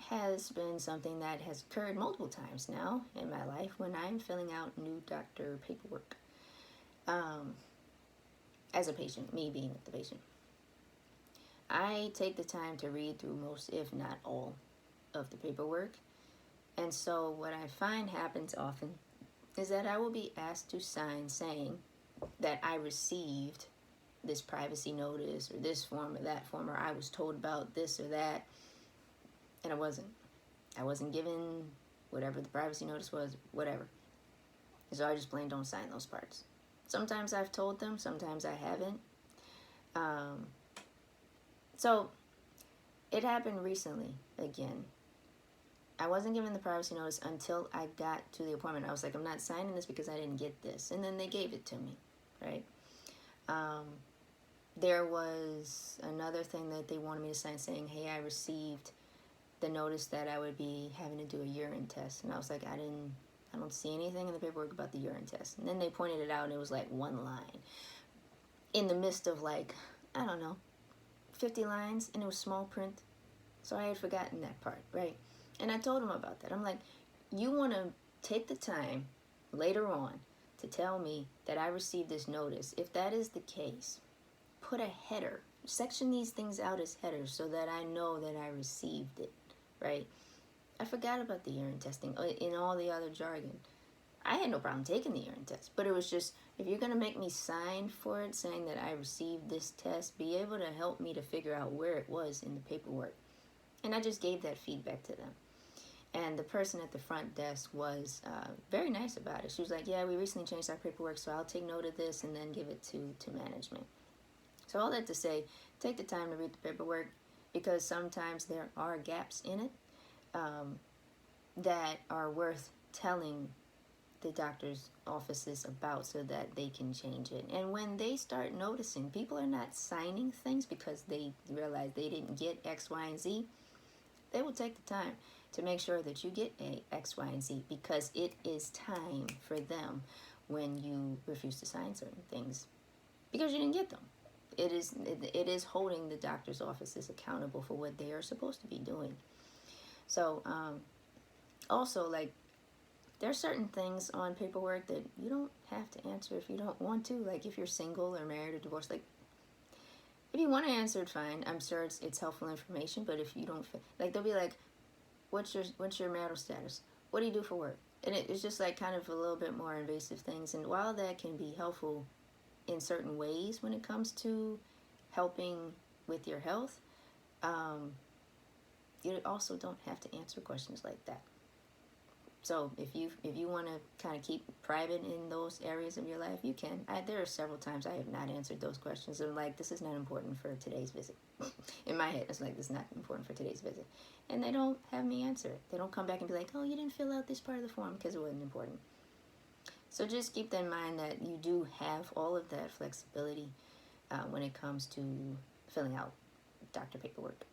has been something that has occurred multiple times now in my life when I'm filling out new doctor paperwork. As a patient, me being the patient, I take the time to read through most, if not all, of the paperwork. And so what I find happens often is that I will be asked to sign saying that I received this privacy notice or this form or that form, or I was told about this or that, and I wasn't. I wasn't given whatever the privacy notice was, whatever. So I just plain don't sign those parts. Sometimes I've told them, sometimes I haven't. So it happened recently again. I wasn't given the privacy notice until I got to the appointment. I was like, I'm not signing this because I didn't get this. And then they gave it to me, right? There was another thing that they wanted me to sign saying, hey, I received the notice that I would be having to do a urine test. And I was like, I don't see anything in the paperwork about the urine test. And then they pointed it out, and it was like one line in the midst of like, I don't know, 50 lines, and it was small print. So I had forgotten that part, right? And I told them about that. I'm like, you want to take the time later on to tell me that I received this notice. If that is the case, put a header. Section these things out as headers so that I know that I received it, right? I forgot about the urine testing in all the other jargon. I had no problem taking the urine test, but it was just, if you're going to make me sign for it saying that I received this test, be able to help me to figure out where it was in the paperwork. And I just gave that feedback to them. And the person at the front desk was very nice about it. She was like, yeah, we recently changed our paperwork, so I'll take note of this and then give it to management. So all that to say, take the time to read the paperwork, because sometimes there are gaps in it that are worth telling the doctor's offices about so that they can change it. And when they start noticing people are not signing things because they realize they didn't get X, Y, and Z, they will take the time to make sure that you get a X, Y, and Z, because it is time for them when you refuse to sign certain things because you didn't get them. It is holding the doctor's offices accountable for what they are supposed to be doing. So also, like, there are certain things on paperwork that you don't have to answer if you don't want to. Like if you're single or married or divorced, like if you want to answer it, fine. I'm sure it's helpful information. But if you don't, like, they'll be like, what's your marital status? What do you do for work? And it's just like kind of a little bit more invasive things. And while that can be helpful in certain ways when it comes to helping with your health, you also don't have to answer questions like that. So if you want to kind of keep private in those areas of your life, you can. There are several times I have not answered those questions. I'm like, this is not important for today's visit. In my head, it's like, this is not important for today's visit. And they don't have me answer it. They don't come back and be like, oh, you didn't fill out this part of the form because it wasn't important. So just keep that in mind, that you do have all of that flexibility when it comes to filling out doctor paperwork.